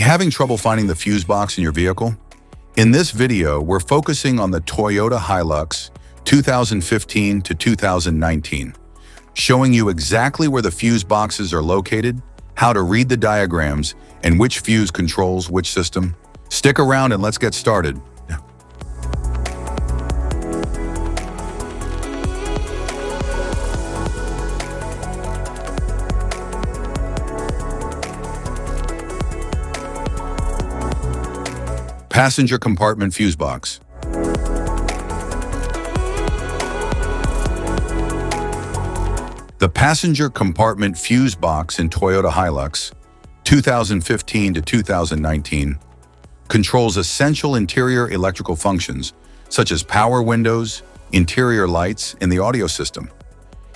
Having trouble finding the fuse box in your vehicle? In this video, we're focusing on the Toyota Hilux 2015 to 2019, showing you exactly where the fuse boxes are located, how to read the diagrams, and which fuse controls which system. Stick around and let's get started. Passenger compartment fuse box. The passenger compartment fuse box in Toyota Hilux 2015 to 2019 controls essential interior electrical functions such as power windows, interior lights, and the audio system.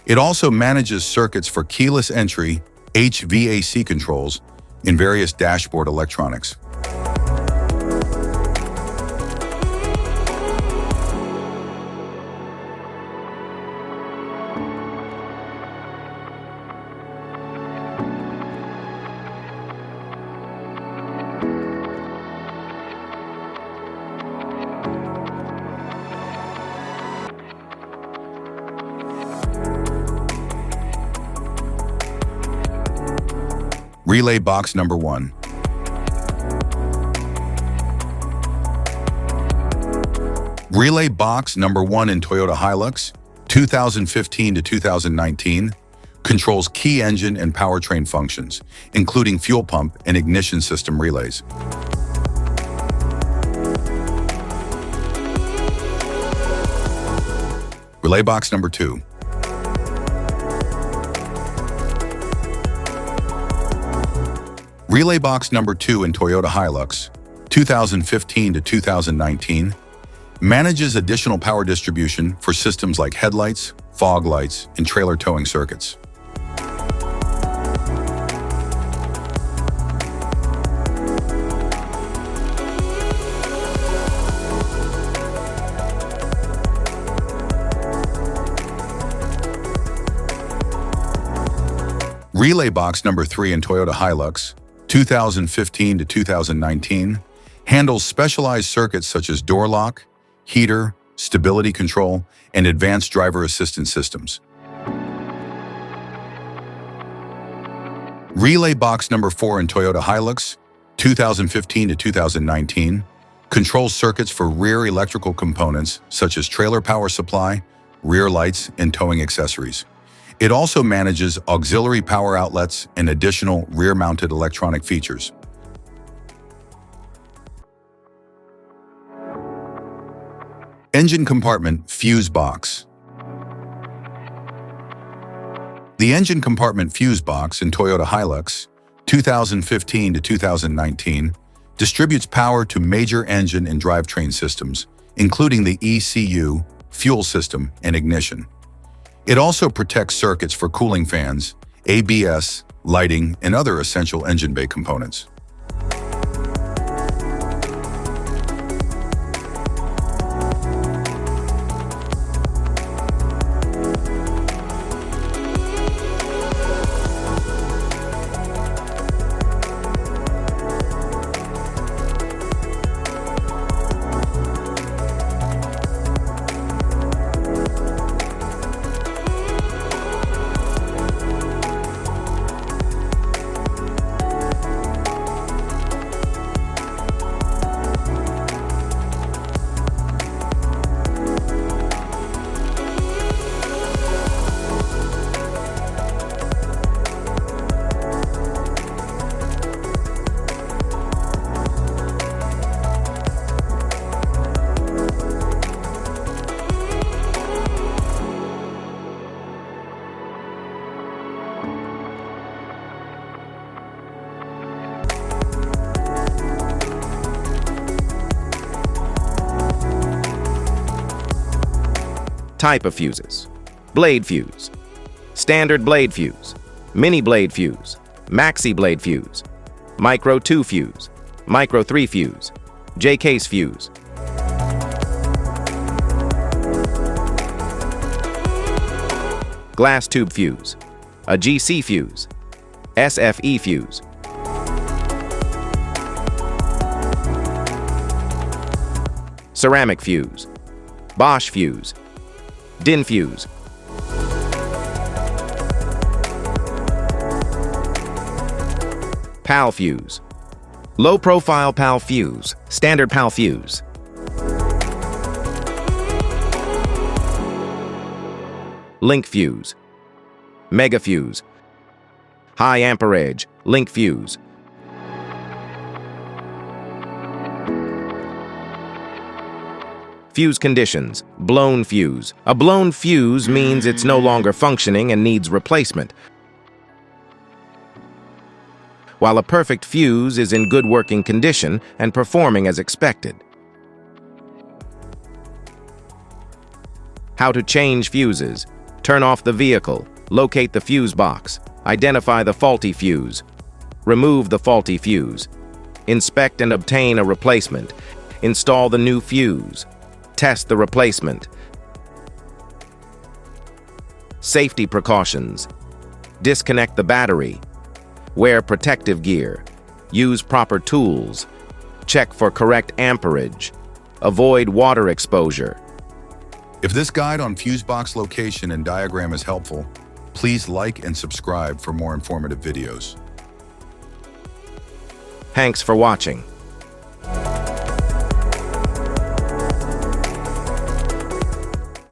It also manages circuits for keyless entry, HVAC controls, and various dashboard electronics. Relay box number 1. Relay box number 1 in Toyota Hilux 2015 to 2019 controls key engine and powertrain functions, including fuel pump and ignition system relays. Relay box number 2. Relay box number 2 in Toyota Hilux 2015 to 2019 manages additional power distribution for systems like headlights, fog lights, and trailer towing circuits. Relay box number 3 in Toyota Hilux 2015 to 2019 handles specialized circuits such as door lock, heater, stability control, and advanced driver assistance systems. Relay box number 4 in Toyota Hilux 2015 to 2019 controls circuits for rear electrical components such as trailer power supply, rear lights, and towing accessories. It also manages auxiliary power outlets and additional rear-mounted electronic features. Engine compartment fuse box. The engine compartment fuse box in Toyota Hilux 2015 to 2019 distributes power to major engine and drivetrain systems, including the ECU, fuel system, and ignition. It also protects circuits for cooling fans, ABS, lighting, and other essential engine bay components. Type of fuses: blade fuse, standard blade fuse, mini blade fuse, maxi blade fuse, micro 2 fuse, micro 3 fuse, J-case fuse. Glass tube fuse, a GC fuse, SFE fuse. ceramic fuse, Bosch fuse, DIN fuse, PAL fuse, low-profile PAL fuse, standard PAL fuse, link fuse, mega fuse, high amperage, link fuse. Fuse conditions, blown fuse. A blown fuse means it's no longer functioning and needs replacement, while a perfect fuse is in good working condition and performing as expected. How to change fuses. Turn off the vehicle, locate the fuse box, identify the faulty fuse, remove the faulty fuse, inspect and obtain a replacement, install the new fuse, test the replacement. Safety precautions. Disconnect the battery, wear protective gear, use proper tools, check for correct amperage, avoid water exposure. If this guide on fuse box location and diagram is helpful, please like and subscribe for more informative videos. Thanks for watching.